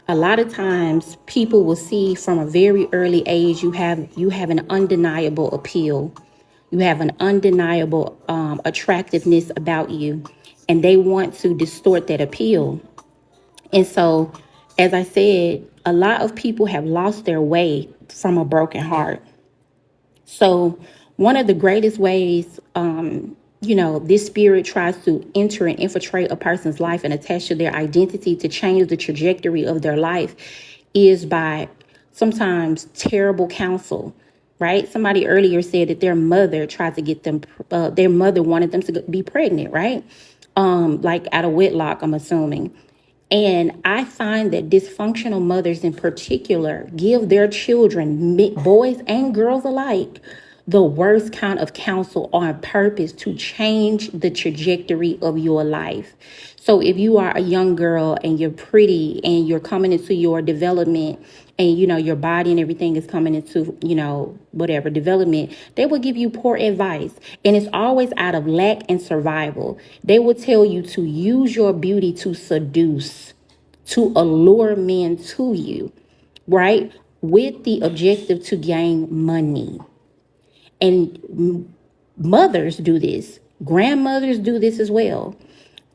A lot of times people will see from a very early age, you have an undeniable appeal. You have an undeniable attractiveness about you, and they want to distort that appeal. And so, as I said, a lot of people have lost their way from a broken heart. So, one of the greatest ways, this spirit tries to enter and infiltrate a person's life and attach to their identity to change the trajectory of their life is by sometimes terrible counsel, right? Somebody earlier said that their mother tried to get them, their mother wanted them to be pregnant, right? Like out of wedlock, I'm assuming. And I find that dysfunctional mothers in particular give their children, boys and girls alike, the worst kind of counsel on purpose to change the trajectory of your life. So if you are a young girl and you're pretty and you're coming into your development and your body and everything is coming into whatever development, they will give you poor advice, and it's always out of lack and survival. They will tell you to use your beauty to seduce, to allure men to you, right, with the objective to gain money. And mothers do this, grandmothers do this as well.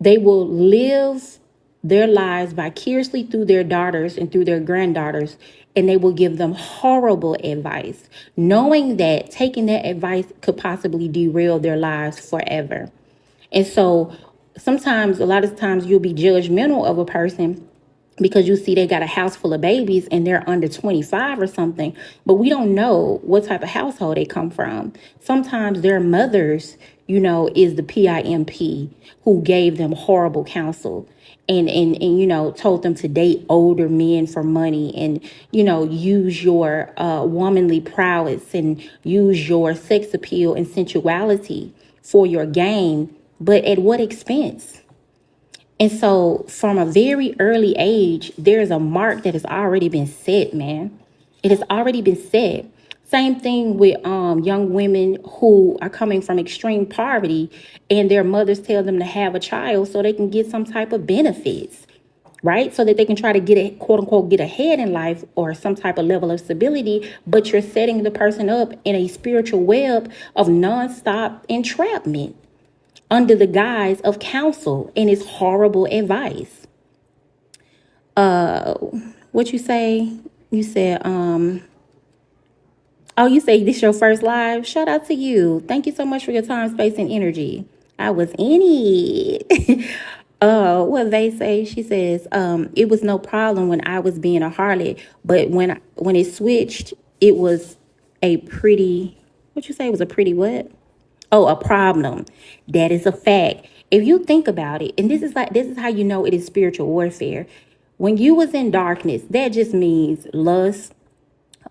They will live their lives vicariously through their daughters and through their granddaughters, and they will give them horrible advice, knowing that taking that advice could possibly derail their lives forever. And so sometimes, a lot of times, you'll be judgmental of a person because you see they got a house full of babies and they're under 25 or something, but we don't know what type of household they come from. Sometimes their mothers, is the PIMP who gave them horrible counsel and told them to date older men for money and, use your womanly prowess and use your sex appeal and sensuality for your gain, but at what expense? And so from a very early age, there's a mark that has already been set, man. It has already been set. Same thing with young women who are coming from extreme poverty and their mothers tell them to have a child so they can get some type of benefits, right? So that they can try to get quote unquote, get ahead in life or some type of level of stability, but you're setting the person up in a spiritual web of nonstop entrapment under the guise of counsel and it's horrible advice. What you say? You said, you say this your first live? Shout out to you. Thank you so much for your time, space, and energy. I was in it. What they say, she says, it was no problem when I was being a harlot, but when it switched, it was a pretty, what you say, it was a pretty what? Oh, a problem. That is a fact. If you think about it, and this is how you know it is spiritual warfare. When you was in darkness, that just means lust,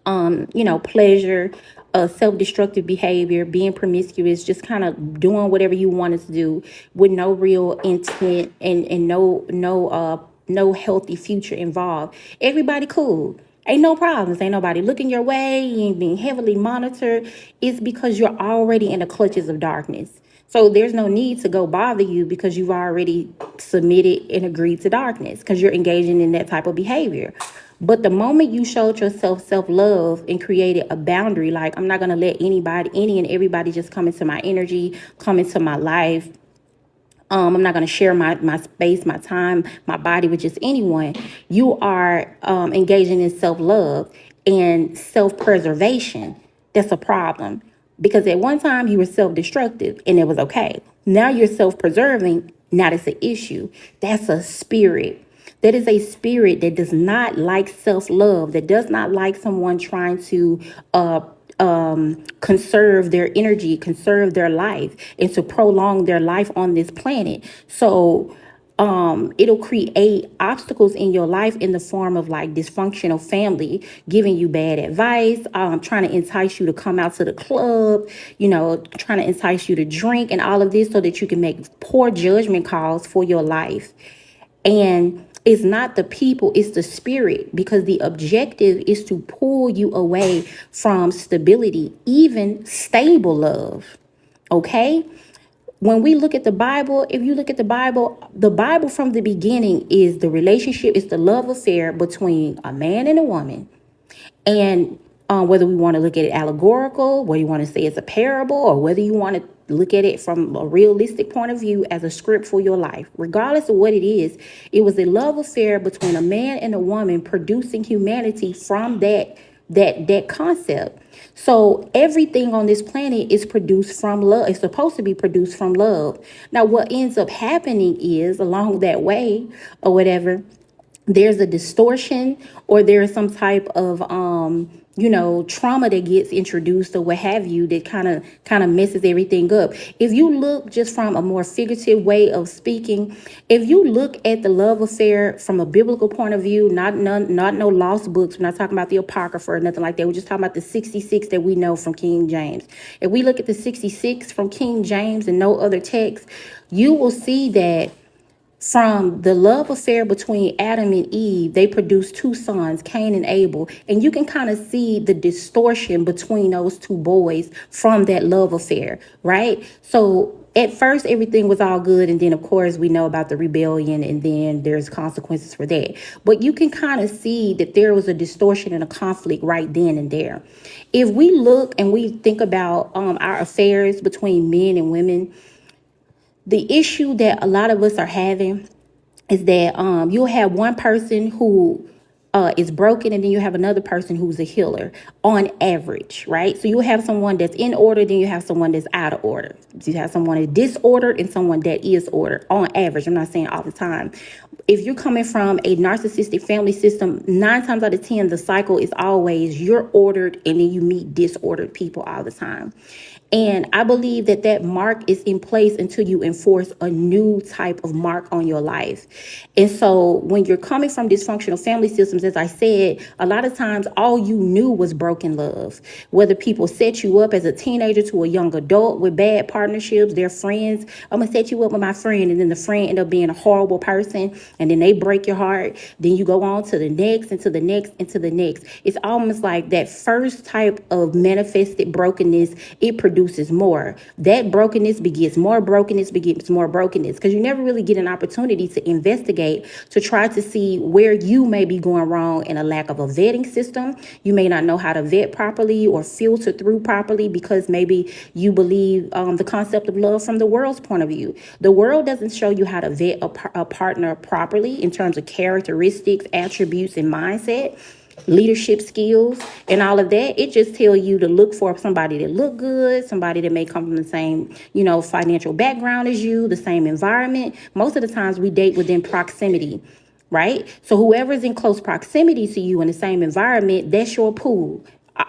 pleasure, self-destructive behavior, being promiscuous, just kind of doing whatever you wanted to do with no real intent and no healthy future involved. Everybody cool. Ain't no problems. Ain't nobody looking your way. You ain't being heavily monitored. It's because you're already in the clutches of darkness. So there's no need to go bother you because you've already submitted and agreed to darkness because you're engaging in that type of behavior. But the moment you showed yourself self-love and created a boundary, like I'm not going to let any and everybody just come into my energy, come into my life. I'm not going to share my space, my time, my body with just anyone. You are engaging in self-love and self-preservation. That's a problem. Because at one time you were self-destructive and it was okay. Now you're self-preserving. Now that's an issue. That's a spirit. That is a spirit that does not like self-love, that does not like someone trying to conserve their energy, conserve their life, and to prolong their life on this planet. So it'll create obstacles in your life in the form of like dysfunctional family, giving you bad advice, trying to entice you to come out to the club, trying to entice you to drink and all of this so that you can make poor judgment calls for your life. And it's not the people, it's the spirit, because the objective is to pull you away from stability, even stable love. Okay? when we look at the Bible, if you look at the Bible from the beginning is the relationship, is the love affair between a man and a woman. And whether we want to look at it allegorical, whether you want to say it's a parable, or whether you want to look at it from a realistic point of view as a script for your life, regardless of what it is, it was a love affair between a man and a woman producing humanity from that concept. So everything on this planet is produced from love. It's supposed to be produced from love. Now, what ends up happening is along that way or whatever, there's a distortion, or there's some type of trauma that gets introduced or what have you, that kind of messes everything up. If you look just from a more figurative way of speaking, if you look at the love affair from a biblical point of view, not no lost books, we're not talking about the Apocrypha or nothing like that, we're just talking about the 66 that we know from King James. If we look at the 66 from King James and no other text, you will see that from the love affair between Adam and Eve, they produced two sons, Cain and Abel. And you can kind of see the distortion between those two boys from that love affair, right? So at first, everything was all good. And then, of course, we know about the rebellion, and then there's consequences for that. But you can kind of see that there was a distortion and a conflict right then and there. If we look and we think about our affairs between men and women, the issue that a lot of us are having is that you'll have one person who is broken, and then you have another person who's a healer on average, right? So you have someone that's in order, then you have someone that's out of order. You have someone that's disordered and someone that is ordered on average. I'm not saying all the time. If you're coming from a narcissistic family system, 9 times out of 10, the cycle is always you're ordered and then you meet disordered people all the time. And I believe that mark is in place until you enforce a new type of mark on your life. And so when you're coming from dysfunctional family systems, as I said, a lot of times all you knew was broken love. Whether people set you up as a teenager to a young adult with bad partnerships, their friends, I'm going to set you up with my friend, and then the friend end up being a horrible person, and then they break your heart. Then you go on to the next and to the next and to the next. It's almost like that first type of manifested brokenness, it produces more. That brokenness begets more brokenness, because you never really get an opportunity to investigate, to try to see where you may be going wrong in a lack of a vetting system. You may not know how to vet properly or filter through properly, because maybe you believe the concept of love from the world's point of view. The world doesn't show you how to vet a partner properly in terms of characteristics, attributes, and mindset, leadership skills, and all of that. It just tells you to look for somebody that look good, somebody that may come from the same, financial background as you, the same environment. Most of the times we date within proximity, right? So whoever's in close proximity to you in the same environment, that's your pool.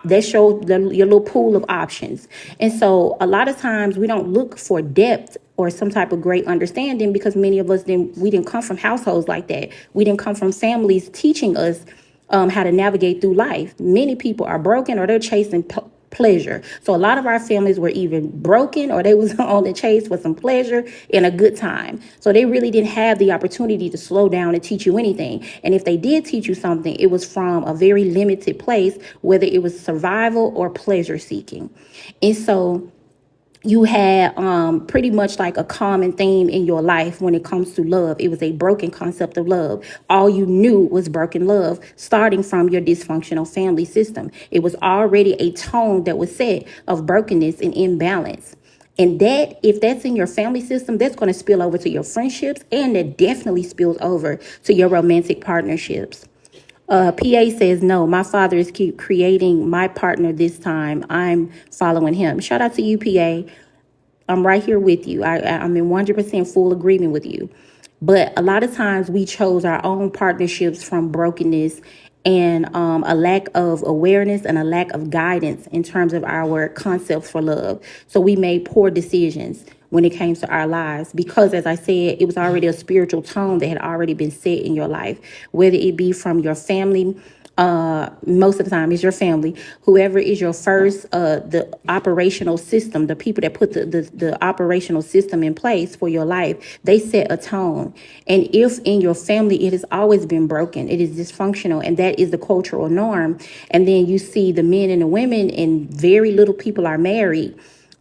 That's your little pool of options. And so a lot of times we don't look for depth or some type of great understanding, because many of us we didn't come from households like that. We didn't come from families teaching us how to navigate through life. Many people are broken, or they're chasing pleasure. So a lot of our families were even broken, or they was on the chase for some pleasure and a good time. So they really didn't have the opportunity to slow down and teach you anything. And if they did teach you something, it was from a very limited place, whether it was survival or pleasure seeking. And so you had pretty much like a common theme in your life when it comes to love. It was a broken concept of love. All you knew was broken love, starting from your dysfunctional family system. It was already a tone that was set of brokenness and imbalance. And that, if that's in your family system, that's going to spill over to your friendships, and that definitely spills over to your romantic partnerships. PA says, no, my father is creating my partner this time. I'm following him. Shout out to you, PA. I'm right here with you. I'm in 100% full agreement with you. But a lot of times we chose our own partnerships from brokenness and a lack of awareness and a lack of guidance in terms of our concepts for love. So we made poor decisions when it came to our lives, because, as I said, it was already a spiritual tone that had already been set in your life, whether it be from your family. Most of the time it's your family, whoever is your first, the operational system, the people that put the operational system in place for your life, they set a tone. And if in your family it has always been broken, it is dysfunctional, and that is the cultural norm, and then you see the men and the women and very little people are married,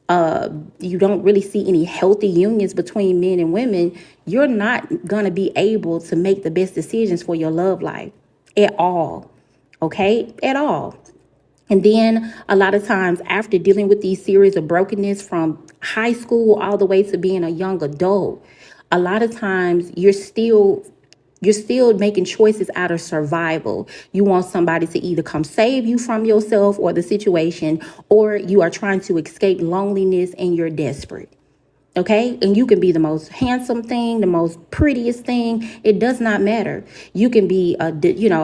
you don't really see any healthy unions between men and women, you're not going to be able to make the best decisions for your love life at all. Okay? At all. And then a lot of times after dealing with these series of brokenness from high school all the way to being a young adult, a lot of times you're still making choices out of survival. You want somebody to either come save you from yourself or the situation, or you are trying to escape loneliness and you're desperate. Okay. And you can be the most handsome thing, the most prettiest thing. It does not matter. You can be a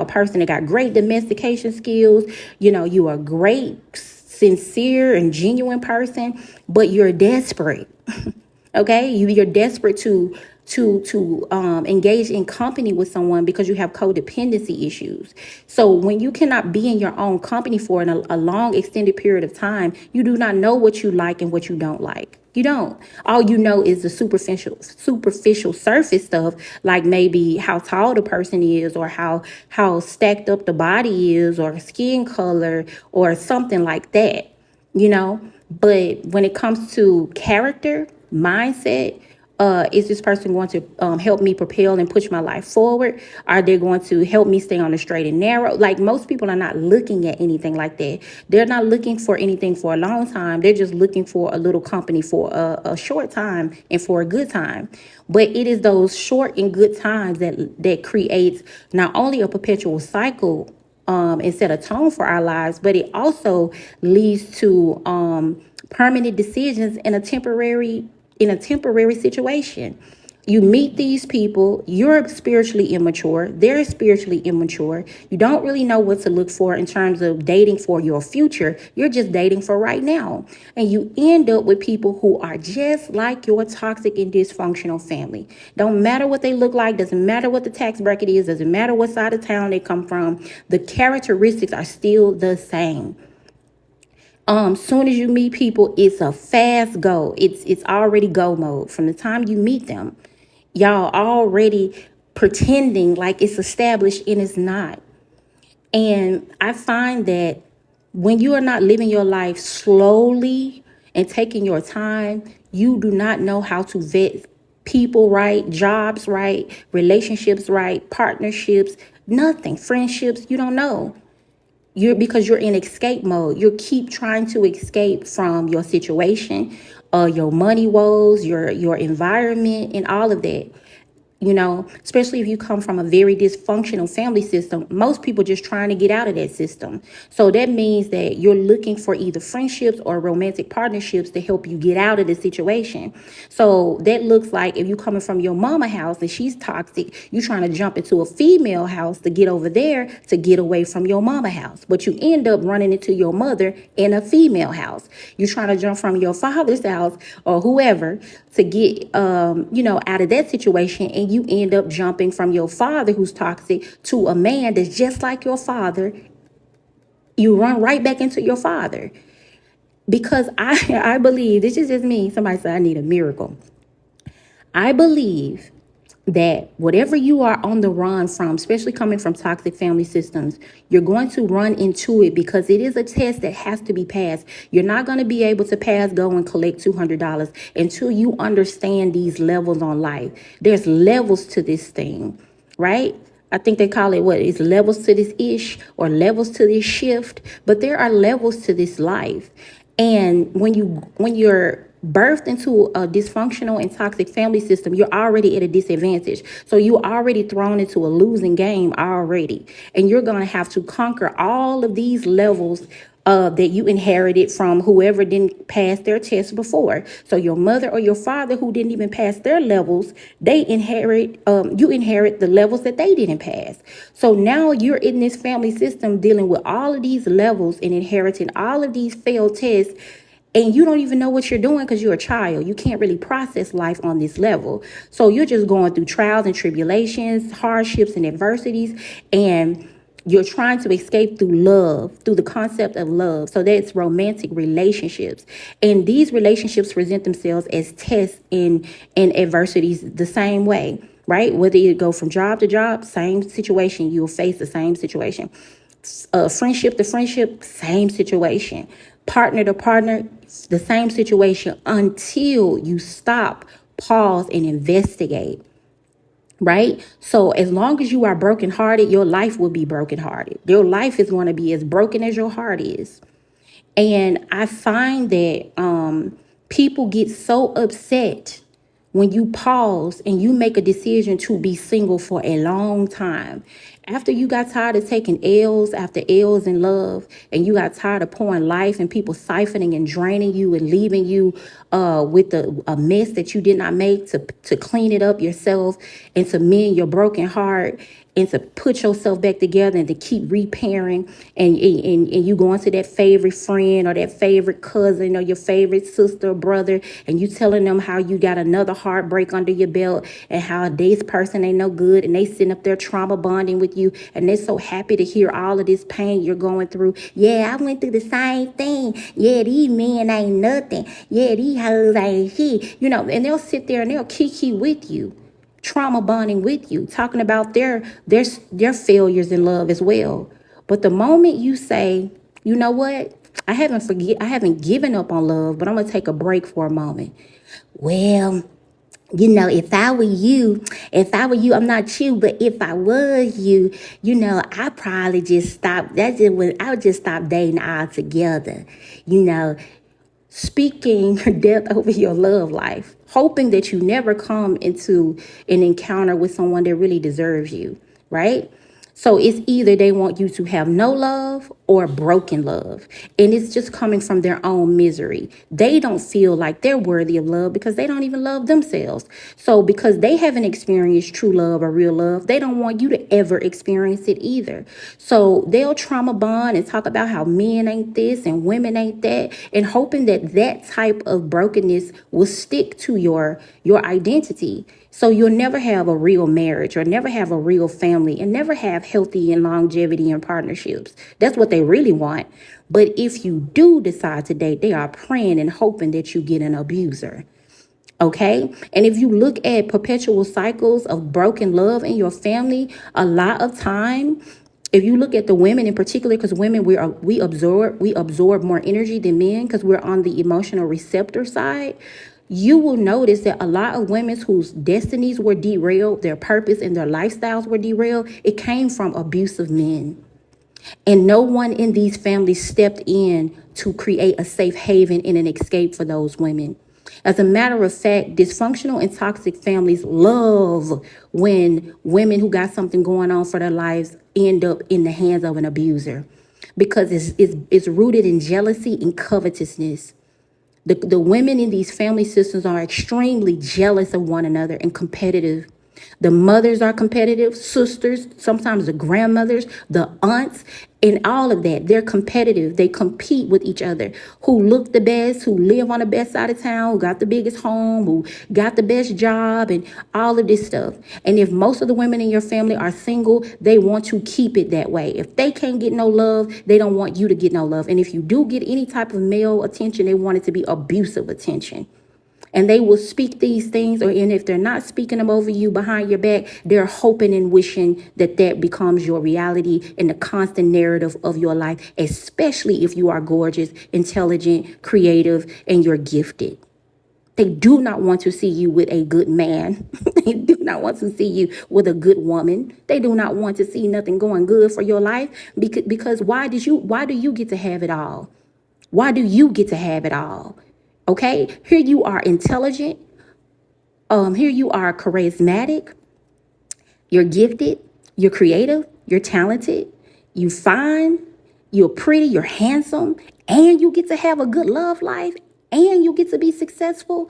person that got great domestication skills. You are a great, sincere and genuine person, but you're desperate. Okay. You're desperate to engage in company with someone because you have codependency issues. So when you cannot be in your own company for a long extended period of time, you do not know what you like and what you don't like. You don't. All you know is the superficial surface stuff, like maybe how tall the person is, or how stacked up the body is, or skin color, or something like that. But when it comes to character, mindset, is this person going to help me propel and push my life forward? Are they going to help me stay on the straight and narrow? Like, most people are not looking at anything like that. They're not looking for anything for a long time. They're just looking for a little company for a short time and for a good time. But it is those short and good times that creates not only a perpetual cycle and set a tone for our lives, but it also leads to permanent decisions in a temporary situation. You meet these people, you're spiritually immature, they're spiritually immature. You don't really know what to look for in terms of dating for your future. You're just dating for right now. And you end up with people who are just like your toxic and dysfunctional family. Don't matter what they look like, doesn't matter what the tax bracket is, doesn't matter what side of town they come from. The characteristics are still the same. Soon as you meet people, it's a fast go. It's already go mode. From the time you meet them, y'all already pretending like it's established and it's not. And I find that when you are not living your life slowly and taking your time, you do not know how to vet people right, jobs right, relationships right, partnerships, nothing, friendships, you don't know. Because you're in escape mode. You keep trying to escape from your situation, your money woes, your environment, and all of that. Especially if you come from a very dysfunctional family system. Most people just trying to get out of that system. So that means that you're looking for either friendships or romantic partnerships to help you get out of the situation. So that looks like if you coming from your mama house and she's toxic, you trying to jump into a female house to get over there to get away from your mama house. But you end up running into your mother in a female house. You trying to jump from your father's house or whoever to get, out of that situation. And you end up jumping from your father who's toxic to a man that's just like your father. You run right back into your father. Because I believe, this is just me. Somebody said I need a miracle. I believe that whatever you are on the run from, especially coming from toxic family systems, you're going to run into it because it is a test that has to be passed. You're not going to be able to pass go and collect $200 until you understand these levels on life. There's levels to this thing, right? I think they call it it's levels to this ish or levels to this shift, but there are levels to this life. And when you're birthed into a dysfunctional and toxic family system, you're already at a disadvantage. So you're already thrown into a losing game already. And you're going to have to conquer all of these levels that you inherited from whoever didn't pass their test before. So your mother or your father who didn't even pass their levels, you inherit the levels that they didn't pass. So now you're in this family system dealing with all of these levels and inheriting all of these failed tests. And you don't even know what you're doing because you're a child. You can't really process life on this level. So you're just going through trials and tribulations, hardships and adversities, and you're trying to escape through love, through the concept of love. So that's romantic relationships. And these relationships present themselves as tests and adversities the same way, right? Whether you go from job to job, same situation, you'll face the same situation. Friendship to friendship, same situation. Partner to partner, the same situation, until you stop, pause, and investigate. Right? So as long as you are brokenhearted, your life will be brokenhearted. Your life is going to be as broken as your heart is. And I find that people get so upset when you pause and you make a decision to be single for a long time. After you got tired of taking L's after L's in love, and you got tired of pouring life and people siphoning and draining you and leaving you with a mess that you did not make, to clean it up yourself and to mend your broken heart and to put yourself back together and to keep repairing, and you going to that favorite friend or that favorite cousin or your favorite sister or brother, and you telling them how you got another heartbreak under your belt and how this person ain't no good, and they sitting up there trauma bonding with you, and they're so happy to hear all of this pain you're going through. Yeah, I went through the same thing. Yeah, these men ain't nothing. Yeah, these hoes ain't shit. And they'll sit there and they'll kiki with you, trauma bonding with you, talking about their failures in love as well. But the moment you say, you know what, I haven't given up on love, but I'm gonna take a break for a moment. Well, if I were you, I'm not you, but if I was you, I probably just stop. I would just stop dating altogether. Speaking death over your love life, hoping that you never come into an encounter with someone that really deserves you, right? So it's either they want you to have no love or broken love. And it's just coming from their own misery. They don't feel like they're worthy of love because they don't even love themselves. So because they haven't experienced true love or real love, they don't want you to ever experience it either. So they'll trauma bond and talk about how men ain't this and women ain't that, and hoping that that type of brokenness will stick to your identity. So you'll never have a real marriage or never have a real family and never have healthy and longevity in partnerships. That's what they really want. But if you do decide to date, they are praying and hoping that you get an abuser. Okay? And if you look at perpetual cycles of broken love in your family, a lot of time, if you look at the women in particular, because women, we absorb more energy than men because we're on the emotional receptor side. You will notice that a lot of women whose destinies were derailed, their purpose and their lifestyles were derailed, it came from abusive men. And no one in these families stepped in to create a safe haven and an escape for those women. As a matter of fact, dysfunctional and toxic families love when women who got something going on for their lives end up in the hands of an abuser, because it's rooted in jealousy and covetousness. The women in these family systems are extremely jealous of one another and competitive. The mothers are competitive, sisters, sometimes the grandmothers, the aunts, and all of that. They're competitive. They compete with each other. Who look the best, who live on the best side of town, who got the biggest home, who got the best job, and all of this stuff. And if most of the women in your family are single, they want to keep it that way. If they can't get no love, they don't want you to get no love. And if you do get any type of male attention, they want it to be abusive attention. And they will speak these things, and if they're not speaking them over you behind your back, they're hoping and wishing that becomes your reality and the constant narrative of your life, especially if you are gorgeous, intelligent, creative, and you're gifted. They do not want to see you with a good man. They do not want to see you with a good woman. They do not want to see nothing going good for your life, because why do you get to have it all? Why do you get to have it all? Okay, here you are intelligent. Here you are charismatic. You're gifted. You're creative. You're talented. You fine. You're pretty. You're handsome. And you get to have a good love life. And you get to be successful.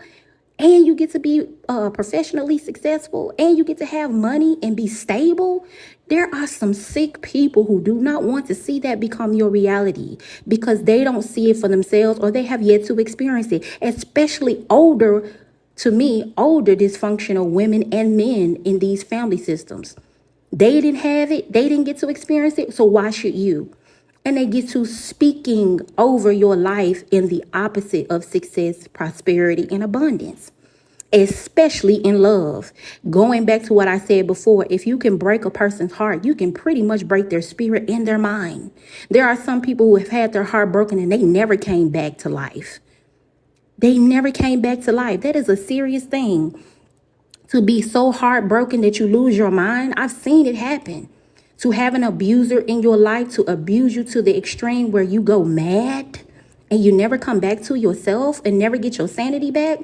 And you get to be professionally successful. And you get to have money and be stable. There are some sick people who do not want to see that become your reality because they don't see it for themselves, or they have yet to experience it, especially older dysfunctional women and men in these family systems. They didn't have it. They didn't get to experience it. So why should you? And they get to speaking over your life in the opposite of success, prosperity, and abundance. especially in love. Going back to what I said before, if you can break a person's heart, you can pretty much break their spirit and their mind. There are some people who have had their heart broken and they never came back to life. They never came back to life. That is a serious thing. To be so heartbroken that you lose your mind. I've seen it happen. To have an abuser in your life to abuse you to the extreme where you go mad and you never come back to yourself and never get your sanity back.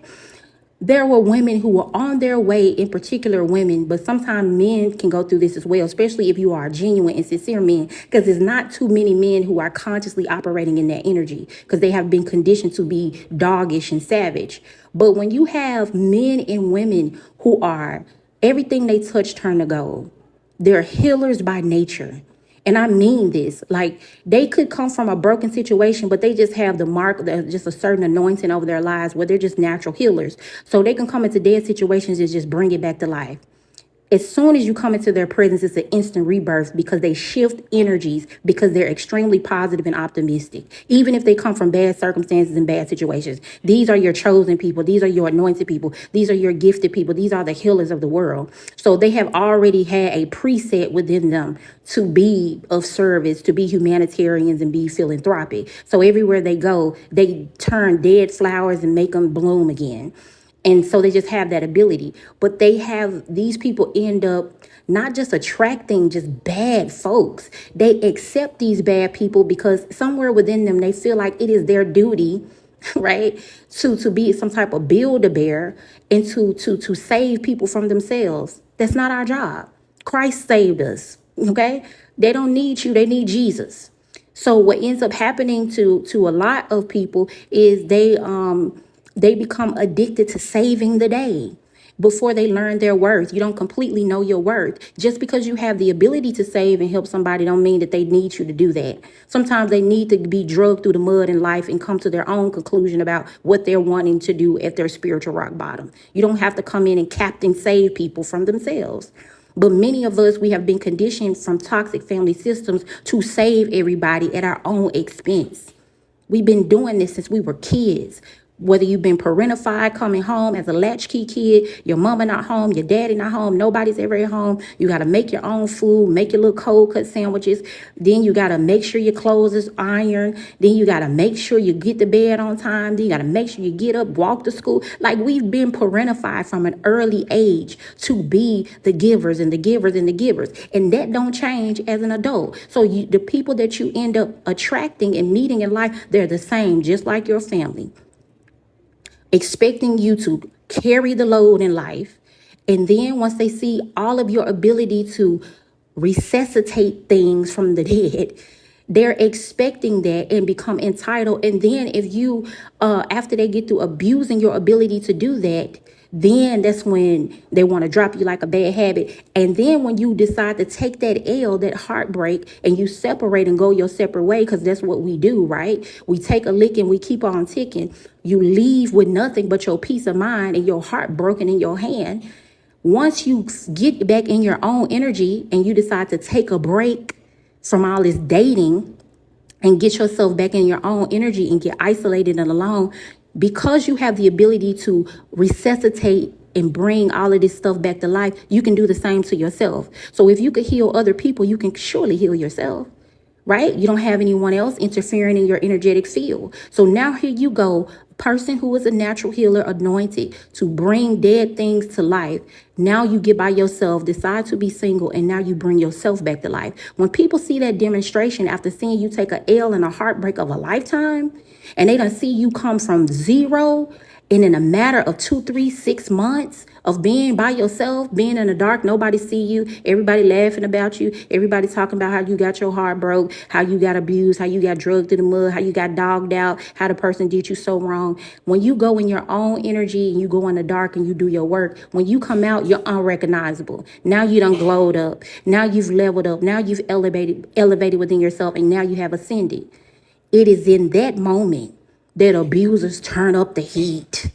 There were women who were on their way, in particular women, but sometimes men can go through this as well, especially if you are genuine and sincere men, because there's not too many men who are consciously operating in that energy because they have been conditioned to be doggish and savage. But when you have men and women who are, everything they touch turn to gold, they're healers by nature. And I mean this, like they could come from a broken situation, but they just have the mark, just a certain anointing over their lives where they're just natural healers. So they can come into dead situations and just bring it back to life. As soon as you come into their presence, it's an instant rebirth because they shift energies because they're extremely positive and optimistic. Even if they come from bad circumstances and bad situations, these are your chosen people. These are your anointed people. These are your gifted people. These are the healers of the world. So they have already had a preset within them to be of service, to be humanitarians and be philanthropic. So everywhere they go, they turn dead flowers and make them bloom again. And so they just have that ability. But these people end up not just attracting just bad folks. They accept these bad people because somewhere within them, they feel like it is their duty, right, to be some type of build-a-bear and to save people from themselves. That's not our job. Christ saved us, okay? They don't need you. They need Jesus. So what ends up happening to a lot of people is they become addicted to saving the day before they learn their worth. You don't completely know your worth. Just because you have the ability to save and help somebody don't mean that they need you to do that. Sometimes they need to be drugged through the mud in life and come to their own conclusion about what they're wanting to do at their spiritual rock bottom. You don't have to come in and captain save people from themselves. But many of us, we have been conditioned from toxic family systems to save everybody at our own expense. We've been doing this since we were kids. Whether you've been parentified, coming home as a latchkey kid, your mama not home, your daddy not home, nobody's ever at home. You got to make your own food, make your little cold cut sandwiches. Then you got to make sure your clothes is ironed. Then you got to make sure you get to bed on time. Then you got to make sure you get up, walk to school. Like we've been parentified from an early age to be the givers and the givers and the givers. And that don't change as an adult. So the people that you end up attracting and meeting in life, they're the same, just like your family. Expecting you to carry the load in life. And then once they see all of your ability to resuscitate things from the dead, they're expecting that and become entitled. And then if you, after they get through abusing your ability to do that, then that's when they want to drop you like a bad habit. And then when you decide to take that L, that heartbreak, and you separate and go your separate way, because that's what we do, right? We take a lick and we keep on ticking. You leave with nothing but your peace of mind and your heart broken in your hand. Once you get back in your own energy and you decide to take a break from all this dating and get yourself back in your own energy and get isolated and alone, because you have the ability to resuscitate and bring all of this stuff back to life, you can do the same to yourself. So if you could heal other people, you can surely heal yourself, right? You don't have anyone else interfering in your energetic field. So now here you go, person who is a natural healer, anointed to bring dead things to life. Now you get by yourself, decide to be single, and now you bring yourself back to life. When people see that demonstration after seeing you take a L and a heartbreak of a lifetime, and they don't see you come from zero, and in a matter of 2, 3, 6 months of being by yourself, being in the dark, nobody see you, everybody laughing about you, everybody talking about how you got your heart broke, how you got abused, how you got drugged to the mud, how you got dogged out, how the person did you so wrong. When you go in your own energy and you go in the dark and you do your work, when you come out, you're unrecognizable. Now you done glowed up. Now you've leveled up. Now you've elevated within yourself, and now you have ascended. It is in that moment that abusers turn up the heat.